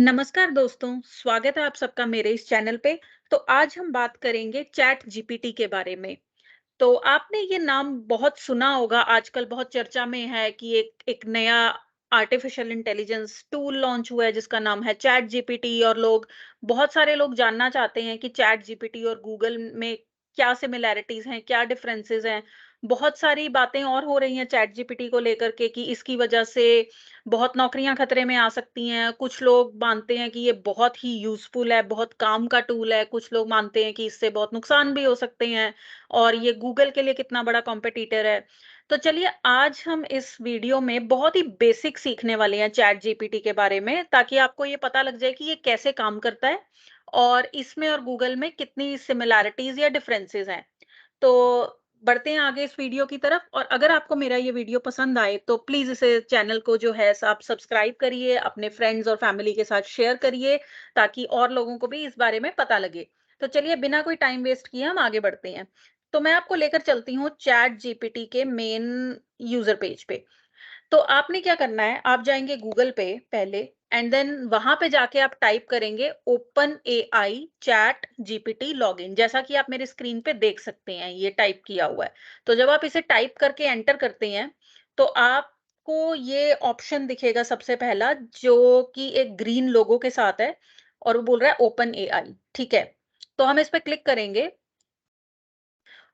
नमस्कार दोस्तों, स्वागत है आप सबका मेरे इस चैनल पे। तो आज हम बात करेंगे चैट जीपीटी के बारे में। तो आपने ये नाम बहुत सुना होगा, आजकल बहुत चर्चा में है कि एक एक नया आर्टिफिशियल इंटेलिजेंस टूल लॉन्च हुआ है जिसका नाम है चैट जीपीटी। और बहुत सारे लोग जानना चाहते हैं कि चैट जीपीटी और गूगल में क्या सिमिलैरिटीज हैं, क्या डिफरेंसेस हैं। बहुत सारी बातें और हो रही हैं चैट जीपीटी को लेकर के कि इसकी वजह से बहुत नौकरियां खतरे में आ सकती हैं। कुछ लोग मानते हैं कि ये बहुत ही यूजफुल है, बहुत काम का टूल है। कुछ लोग मानते हैं कि इससे बहुत नुकसान भी हो सकते हैं और ये गूगल के लिए कितना बड़ा कॉम्पिटिटर है। तो चलिए आज हम इस वीडियो में बहुत ही बेसिक सीखने वाले हैं चैट जीपीटी के बारे में, ताकि आपको ये पता लग जाए कि ये कैसे काम करता है और इसमें और गूगल में कितनी सिमिलैरिटीज या डिफरेंसेस हैं। तो बढ़ते हैं आगे इस वीडियो की तरफ। और अगर आपको मेरा ये वीडियो पसंद आए तो प्लीज इसे चैनल को जो है आप सब्सक्राइब करिए, अपने फ्रेंड्स और फैमिली के साथ शेयर करिए ताकि और लोगों को भी इस बारे में पता लगे। तो चलिए बिना कोई टाइम वेस्ट किए हम आगे बढ़ते हैं। तो मैं आपको लेकर चलती हूँ चैट जीपीटी के मेन यूजर पेज पे। तो आपने क्या करना है, आप जाएंगे गूगल पे पहले एंड देन वहां पे जाके आप टाइप करेंगे open AI chat GPT login, जैसा कि आप मेरे स्क्रीन पे देख सकते हैं ये टाइप किया हुआ है। तो जब आप इसे टाइप करके एंटर करते हैं तो आपको ये ऑप्शन दिखेगा सबसे पहला, जो कि एक ग्रीन लोगो के साथ है और वो बोल रहा है ओपन एआई। ठीक है, तो हम इस पे क्लिक करेंगे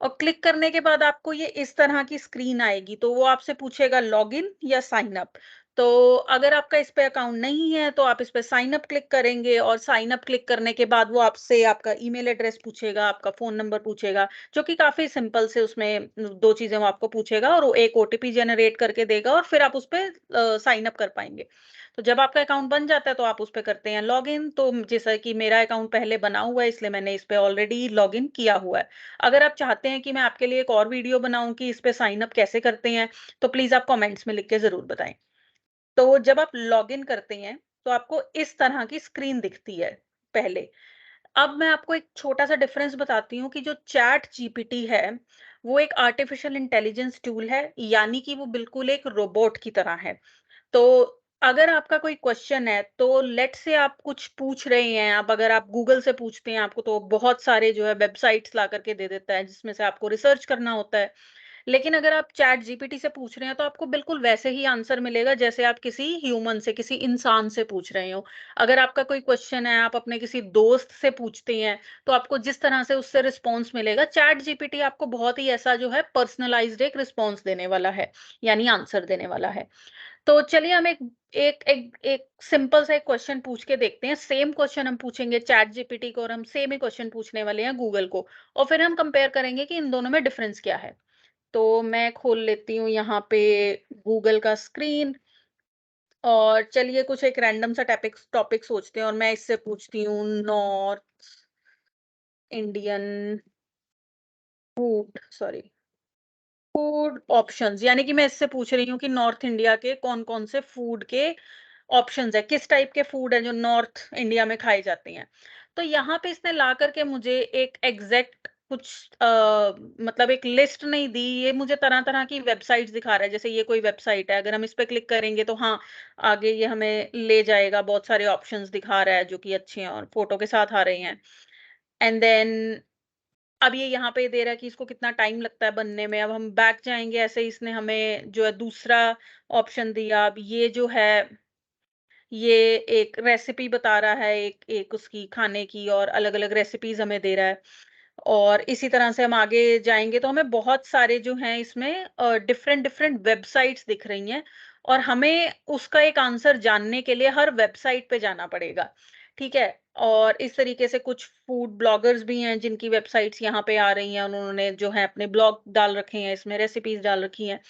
और क्लिक करने के बाद आपको ये इस तरह की स्क्रीन आएगी। तो वो आपसे पूछेगा लॉगिन या साइन अप। तो अगर आपका इस पे अकाउंट नहीं है तो आप इस पे साइन अप क्लिक करेंगे और साइन अप क्लिक करने के बाद वो आपसे आपका ईमेल एड्रेस पूछेगा, आपका फोन नंबर पूछेगा, जो कि काफी सिंपल से उसमें दो चीजें वो आपको पूछेगा और वो एक ओटीपी जनरेट करके देगा और फिर आप उस पे साइन अप कर पाएंगे। तो जब आपका अकाउंट बन जाता है तो आप उस पे करते हैं लॉगिन। तो जैसा कि मेरा अकाउंट पहले बना हुआ है इसलिए मैंने इस पे ऑलरेडी लॉगिन किया हुआ है। अगर आप चाहते हैं कि मैं आपके लिए एक और वीडियो बनाऊं कि इस पे साइन अप कैसे करते हैं तो प्लीज आप कमेंट्स में लिख के जरूर बताएं। तो जब आप लॉगिन करते हैं तो आपको इस तरह की स्क्रीन दिखती है पहले। अब मैं आपको एक छोटा सा डिफरेंस बताती हूँ कि जो चैट जीपीटी है वो एक आर्टिफिशियल इंटेलिजेंस टूल है, यानी कि वो बिल्कुल एक रोबोट की तरह है। तो अगर आपका कोई क्वेश्चन है तो लेट से आप कुछ पूछ रहे हैं, आप अगर आप गूगल से पूछते हैं आपको तो बहुत सारे जो है वेबसाइट्स ला करके दे देता है जिसमें से आपको रिसर्च करना होता है। लेकिन अगर आप चैट जीपीटी से पूछ रहे हैं तो आपको बिल्कुल वैसे ही आंसर मिलेगा जैसे आप किसी ह्यूमन से, किसी इंसान से पूछ रहे हो। अगर आपका कोई क्वेश्चन है आप अपने किसी दोस्त से पूछते हैं तो आपको जिस तरह से उससे रिस्पॉन्स मिलेगा, चैट जीपीटी आपको बहुत ही ऐसा जो है पर्सनलाइज्ड एक रिस्पॉन्स देने वाला है, यानी आंसर देने वाला है। तो चलिए हम एक एक एक एक सिंपल सा एक क्वेश्चन पूछ के देखते हैं। सेम क्वेश्चन हम पूछेंगे चैट जीपीटी को और हम सेम ही क्वेश्चन पूछने वाले हैं गूगल को, और फिर हम कंपेयर करेंगे कि इन दोनों में डिफरेंस क्या है। तो मैं खोल लेती हूँ यहाँ पे गूगल का स्क्रीन और चलिए कुछ एक रैंडम सा टॉपिक टॉपिक सोचते हैं और मैं इससे पूछती हूँ north Indian food, sorry, food options, यानी कि मैं इससे पूछ रही हूँ कि नॉर्थ इंडिया के कौन-कौन से फूड के ऑप्शंस है, किस टाइप के फूड है जो नॉर्थ इंडिया में खाए जाते हैं। तो यहाँ पे इसने ला करके मुझे एक एग्जैक्ट कुछ मतलब एक लिस्ट नहीं दी, ये मुझे तरह-तरह की वेबसाइट्स दिखा रहा है। जैसे ये कोई वेबसाइट है, अगर हम इस पे क्लिक करेंगे तो हाँ, आगे ये हमें ले जाएगा, बहुत सारे ऑप्शंस दिखा रहा है जो कि अच्छे हैं और फोटो के साथ आ रहे हैं। एंड देन अब ये यहाँ पे दे रहा है कि इसको कितना टाइम लगता है बनने में। अब हम बैक जाएँगे, ऐसे ही इसने हमें जो है दूसरा ऑप्शन दिया। अब ये जो है, ये एक रेसिपी बता रहा है, एक एक उसकी खाने की, और अलग-अलग रेसिपीज़ हमें दे रहा है। और इसी तरह से हम आगे जाएँगे तो हमें बहुत सारे जो हैं इसमें डिफरेंट डिफरेंट वेबसाइट्स दिख रही हैं और हमें उसका एक आंसर जानने के लिए हर वेबसाइट पे जाना पड़ेगा, ठीक है? और इस तरीके से कुछ फूड ब्लॉगर्स भी हैं जिनकी वेबसाइट्स यहाँ पे आ रही हैं, उन्होंने जो है अपने ब्लॉग डाल रखे हैं, इसमें रेसिपीज़ डाल रखी हैं।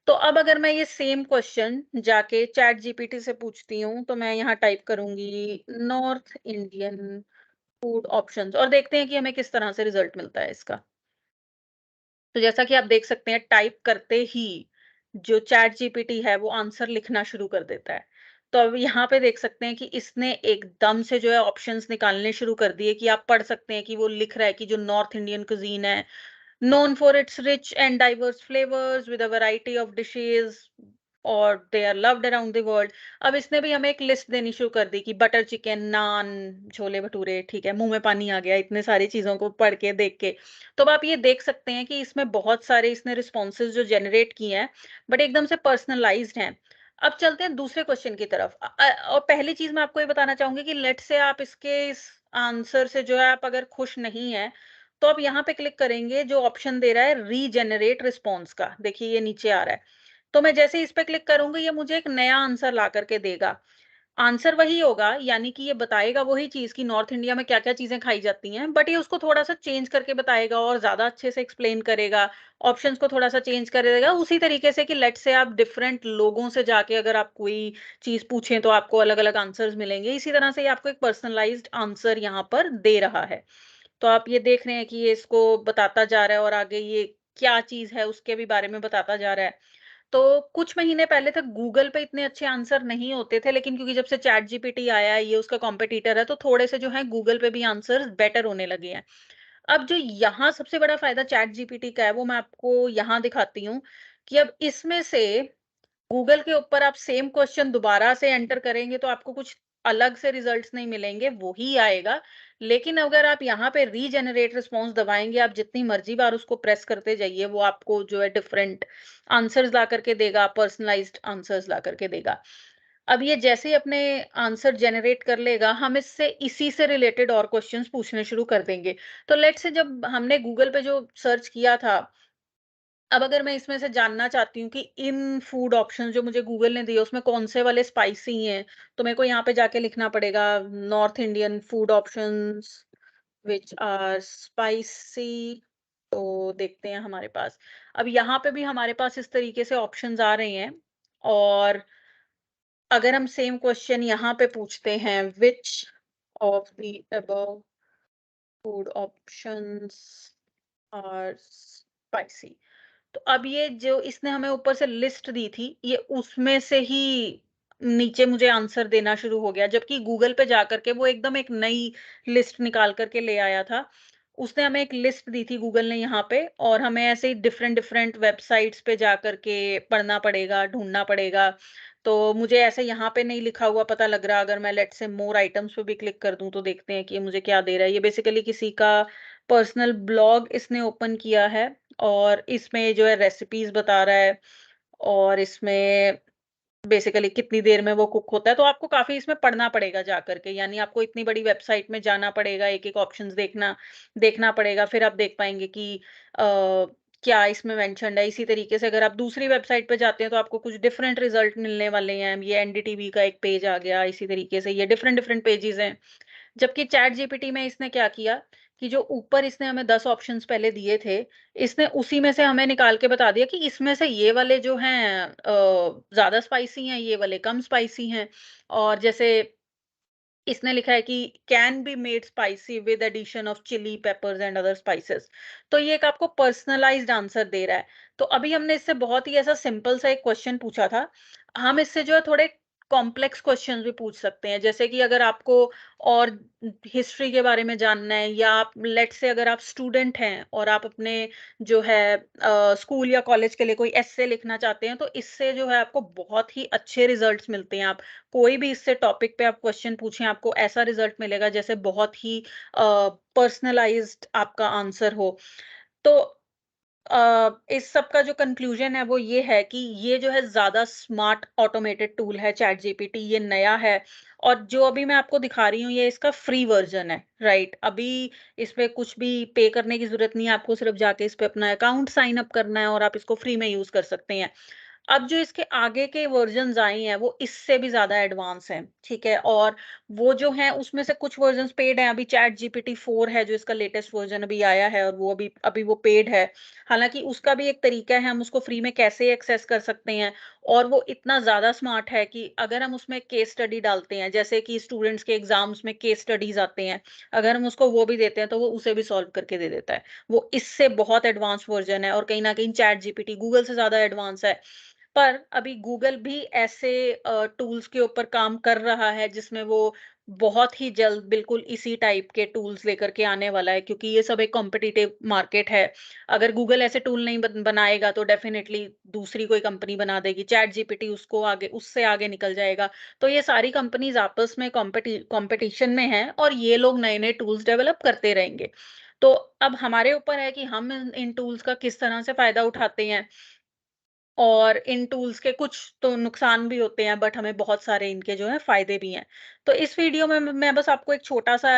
तो अब अगर मैं ये सेम क्वेश्चन जाके चैट जीपीटी से पूछती हूँ, तो मैं यहाँ टाइप करूँगी नॉर्थ इंडियन फूड ऑप्शंस और देखते हैं कि हमें किस तरह से रिजल्ट मिलता है इसका। तो जैसा कि आप देख सकते हैं टाइप करते ही जो चैट जीपीटी है वो आंसर लिखना शुरू कर देता है। तो अब यहाँ पे देख सकते हैं कि इसने एकदम से जो है ऑप्शंस निकालने शुरू कर दिए कि आप पढ़ सकते हैं कि वो लिख रहा है कि जो नॉर्थ इंडियन कुजीन है, known for its rich and diverse flavors with a variety of dishes, और they are loved around the world. अब इसने भी हमें एक लिस्ट देनी शुरू कर दी कि बटर चिकन, नान, छोले भटूरे, ठीक है, मुँह में पानी आ गया इतने सारी चीज़ों को पढ़ के, देख के। तो अब आप ये देख सकते हैं कि इसमें बहुत सारे इसने रिस्पॉन्सेज़ जो जनरेट किए हैं, बट एकदम से पर्सनलाइज़्ड हैं। अब चलते हैं दूसरे क्वेश्चन की तरफ। और पहली चीज़ मैं आपको ये बताना चाहूँगी कि लेट्स से आप इसके इस आंसर से जो है आप अगर खुश नहीं हैं, तो आप यहाँ पे क्लिक करेंगे जो ऑप्शन दे रहा है रीजेनरेट रिस्पॉन्स का। देखिए ये नीचे आ रहा है। तो मैं जैसे ही इस पे क्लिक करूँगी, ये मुझे एक नया आंसर ला कर के देगा। आंसर वही होगा, यानी कि ये बताएगा वही चीज़ कि नॉर्थ इंडिया में क्या-क्या चीज़ें खाई जाती हैं, बट ये उसको थोड़ा-सा चेंज करके बताएगा और ज़्यादा अच्छे से एक्सप्लेन करेगा, ऑप्शंस को थोड़ा-सा चेंज कर देगा, उसी तरीके से कि लेट्स से आप डिफरेंट लोगों से जाके अगर आप कोई चीज़ पूछें, तो आपको अलग-अलग आंसर्स मिलेंगे। इसी तरह से ये आपको एक पर्सनलाइज़्ड आंसर यहाँ पर दे रहा है। तो आप ये देख रहे हैं कि ये इसको बताता जा रहा है और आगे ये क्या चीज़ है, उसके भी बारे में बताता जा रहा है। तो कुछ महीने पहले तक गूगल पे इतने अच्छे आंसर नहीं होते थे, लेकिन क्योंकि जब से चैट जीपीटी आया है, ये उसका कॉम्पिटिटर है, तो थोड़े से जो है गूगल पे भी आंसर्स बेटर होने लगे हैं। अब जो यहाँ सबसे बड़ा फ़ायदा चैट जीपीटी का है, वो मैं आपको यहाँ दिखाती हूँ कि अब इसमें से गूगल के ऊपर आप सेम क्वेश्चन दोबारा से एंटर करेंगे तो आपको कुछ अलग से रिजल्ट्स नहीं मिलेंगे, वो ही आएगा। लेकिन अगर आप यहाँ पे रीजेनरेट रिस्पॉन्स दबाएँगे, आप जितनी मर्ज़ी बार उसको प्रेस करते जाइए, वो आपको जो है डिफरेंट आंसर्स ला करके देगा, पर्सनलाइज़्ड आंसर्स ला करके देगा। अब ये जैसे ही अपने आंसर जनरेट कर लेगा, हम इससे इसी से रिलेटेड और क्वेश्चंस पूछने शुरू कर देंगे। तो लेट्स से जब हमने गूगल पे जो सर्च किया था, अब अगर मैं इसमें से जानना चाहती हूँ कि इन फूड ऑप्शंस जो मुझे गूगल ने दिए उसमें कौन से वाले स्पाइसी हैं, तो मेरे को यहाँ पे जाके लिखना पड़ेगा north Indian food options which are spicy. तो देखते हैं हमारे पास, अब यहाँ पे भी हमारे पास इस तरीके से ऑप्शंस आ रहे हैं। और अगर हम सेम क्वेश्चन यहाँ पे पूछते हैं, which of the above food options are spicy, तो अब ये जो इसने हमें ऊपर से लिस्ट दी थी, ये उसमें से ही नीचे मुझे आंसर देना शुरू हो गया, जबकि गूगल पे जाकर के वो एकदम एक नई लिस्ट निकाल कर के ले आया था। उसने हमें एक लिस्ट दी थी गूगल ने यहाँ पे, और हमें ऐसे ही डिफरेंट डिफरेंट वेबसाइट्स पे जाकर के पढ़ना पड़ेगा, ढूँढना पड़ेगा। तो मुझे ऐसे यहाँ पे नहीं लिखा हुआ पता लग रहा, अगर मैं लेट्स से मोर आइटम्स पे भी क्लिक कर दूँ, तो देखते हैं कि ये मुझे क्या दे रहा है। ये बेसिकली किसी का पर्सनल ब्लॉग इसने ओपन किया है और इसमें जो है रेसिपीज़ बता रहा है, और इसमें बेसिकली कितनी देर में वो कुक होता है, तो आपको काफ़ी इसमें पढ़ना पड़ेगा जा कर के, यानी आपको इतनी बड़ी वेबसाइट में जाना पड़ेगा, एक-एक ऑप्शंस देखना देखना पड़ेगा, फिर आप देख पाएँगे कि क्या इसमें मेंशन्ड है। इसी तरीके से अगर आप दूसरी वेबसाइट पे जाते हैं, तो आपको कुछ डिफरेंट रिज़ल्ट मिलने वाले हैं। ये एनडीटीवी का एक पेज आ गया, इसी तरीके से ये डिफरेंट डिफरेंट पेजेज़ हैं। जबकि चैट जीपीटी में इसने क्या किया कि जो ऊपर इसने हमें 10 ऑप्शंस पहले दिए थे, इसने उसी में से हमें निकाल के बता दिया कि इसमें से ये वाले जो हैं ज़्यादा स्पाइसी हैं, ये वाले कम स्पाइसी हैं। और जैसे इसने लिखा है कि can be made spicy with addition of chilli peppers and other spices. तो ये एक आपको पर्सनलाइज्ड आंसर दे रहा है। तो अभी हमने इससे बहुत ही ऐसा सिंपल सा एक क्वेश्चन पूछा था, हम इससे जो है थोड़े कॉम्प्लेक्स क्वेश्चंस भी पूछ सकते हैं, जैसे कि अगर आपको और हिस्ट्री के बारे में जानना है, या आप लेट्स से अगर आप स्टूडेंट हैं और आप अपने जो है स्कूल या कॉलेज के लिए कोई एस्से लिखना चाहते हैं, तो इससे जो है आपको बहुत ही अच्छे रिजल्ट्स मिलते हैं। आप कोई भी इससे टॉपिक पे आप क्वेश्चन पूछें, आपको ऐसा रिजल्ट मिलेगा जैसे बहुत ही पर्सनलाइज्ड आपका आंसर हो। तो इस सब का जो कंक्लूजन है वो ये है कि ये जो है ज़्यादा स्मार्ट ऑटोमेटेड टूल है चैट जीपीटी, ये नया है। और जो अभी मैं आपको दिखा रही हूँ, ये इसका फ्री वर्जन है, राइट? अभी इस पे कुछ भी पे करने की ज़रूरत नहीं है, आपको सिर्फ जाके इस पे अपना अकाउंट साइन अप करना है और आप इसको फ्री में यूज़ कर सकते हैं। अब जो इसके आगे के वर्जन्स आए हैं, वो इससे भी ज़्यादा एडवांस हैं, ठीक है? और वो जो हैं, उसमें से कुछ वर्जन्स पेड हैं, अभी चैट जीपीटी 4 है, जो इसका लेटेस्ट वर्जन अभी आया है, और वो अभी अभी वो पेड है। हालाँकि उसका भी एक तरीका है, हम उसको फ्री में कैसे एक्सेस कर सकते हैं, और वो इतना ज़्यादा स्मार्ट है कि अगर हम उसमें केस स्टडी डालते हैं, जैसे कि स्टूडेंट्स के एग्ज़ाम्स में केस स्टडीज़ आते हैं, अगर हम उसको वो भी देते हैं, तो वो उसे भी सॉल्व करके दे देता है। वो इससे बहुत एडवांस वर्जन है, और कहीं न कहीं चैट जीपीटी गूगल से ज़्यादा एडवांस है। पर अभी गूगल भी ऐसे टूल्स के ऊपर काम कर रहा है जिसमें वो बहुत ही जल्द बिल्कुल इसी टाइप के टूल्स लेकर के आने वाला है, क्योंकि ये सब एक कॉम्पिटिटिव मार्केट है। अगर गूगल ऐसे टूल नहीं बनाएगा तो डेफिनेटली दूसरी कोई कंपनी बना देगी। चैट जीपीटी उसको आगे उससे आगे निकल जाएगा। तो ये सारी कंपनीज आपस में कॉम्पिटिशन में हैं और ये लोग नए नए टूल्स डेवलप करते रहेंगे। तो अब हमारे ऊपर है कि हम इन टूल्स का किस तरह से फायदा उठाते हैं। और इन टूल्स के कुछ तो नुकसान भी होते हैं, बट हमें बहुत सारे इनके जो है फायदे भी हैं। तो इस वीडियो में मैं बस आपको एक छोटा-सा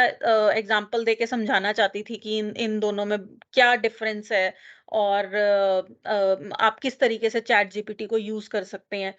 एग्ज़ाम्पल देके समझाना चाहती थी कि इन इन दोनों में क्या डिफ़रेंस है और आप किस तरीके से चैट जीपीटी को यूज़ कर सकते हैं।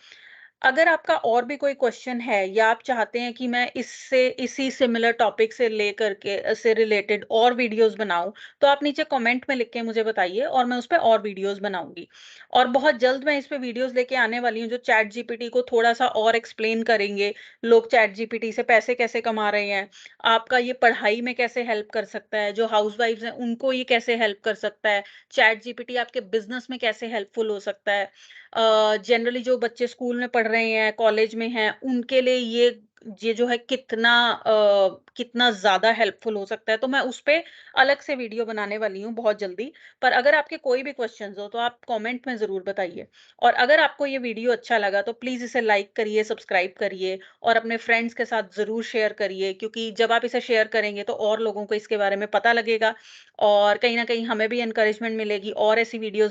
अगर आपका और भी कोई क्वेश्चन है या आप चाहते हैं कि मैं इससे इसी सिमिलर टॉपिक से लेकर के से रिलेटेड और वीडियोज़ बनाऊँ, तो आप नीचे कमेंट में लिख के मुझे बताइए और मैं उस पे और वीडियोज़ बनाऊँगी। और बहुत जल्द मैं इस पे वीडियोज़ लेके आने वाली हूँ जो चैट जीपीटी को थोड़ा-सा और एक्सप्लेन करेंगे। लोग चैट जीपीटी से पैसे कैसे कमा रहे हैं, आपका ये पढ़ाई में कैसे हेल्प कर सकता है, जो हाउसवाइफ्स हैं उनको ये कैसे हेल्प कर सकता है, चैट जीपीटी आपके बिज़नेस में कैसे हेल्पफुल हो सकता है। जनरली जो बच्चे स्कूल में पढ़ रहे हैं, कॉलेज में हैं, उनके लिए ये जो है कितना ज़्यादा हेल्पफुल हो सकता है, तो मैं उस पे अलग से वीडियो बनाने वाली हूँ बहुत जल्दी। पर अगर आपके कोई भी क्वेश्चन्स हो, तो आप कमेंट में ज़रूर बताइए। और अगर आपको ये वीडियो अच्छा लगा, तो प्लीज़ इसे लाइक करिए, सब्सक्राइब करिए और अपने फ्रेंड्स के साथ ज़रूर शेयर करिए, क्योंकि जब आप इसे शेयर करेंगे, तो और लोगों को इसके बारे में पता लगेगा और कहीं न कहीं हमें भी एनकरेजमेंट मिलेगी और ऐसी वीडियोज़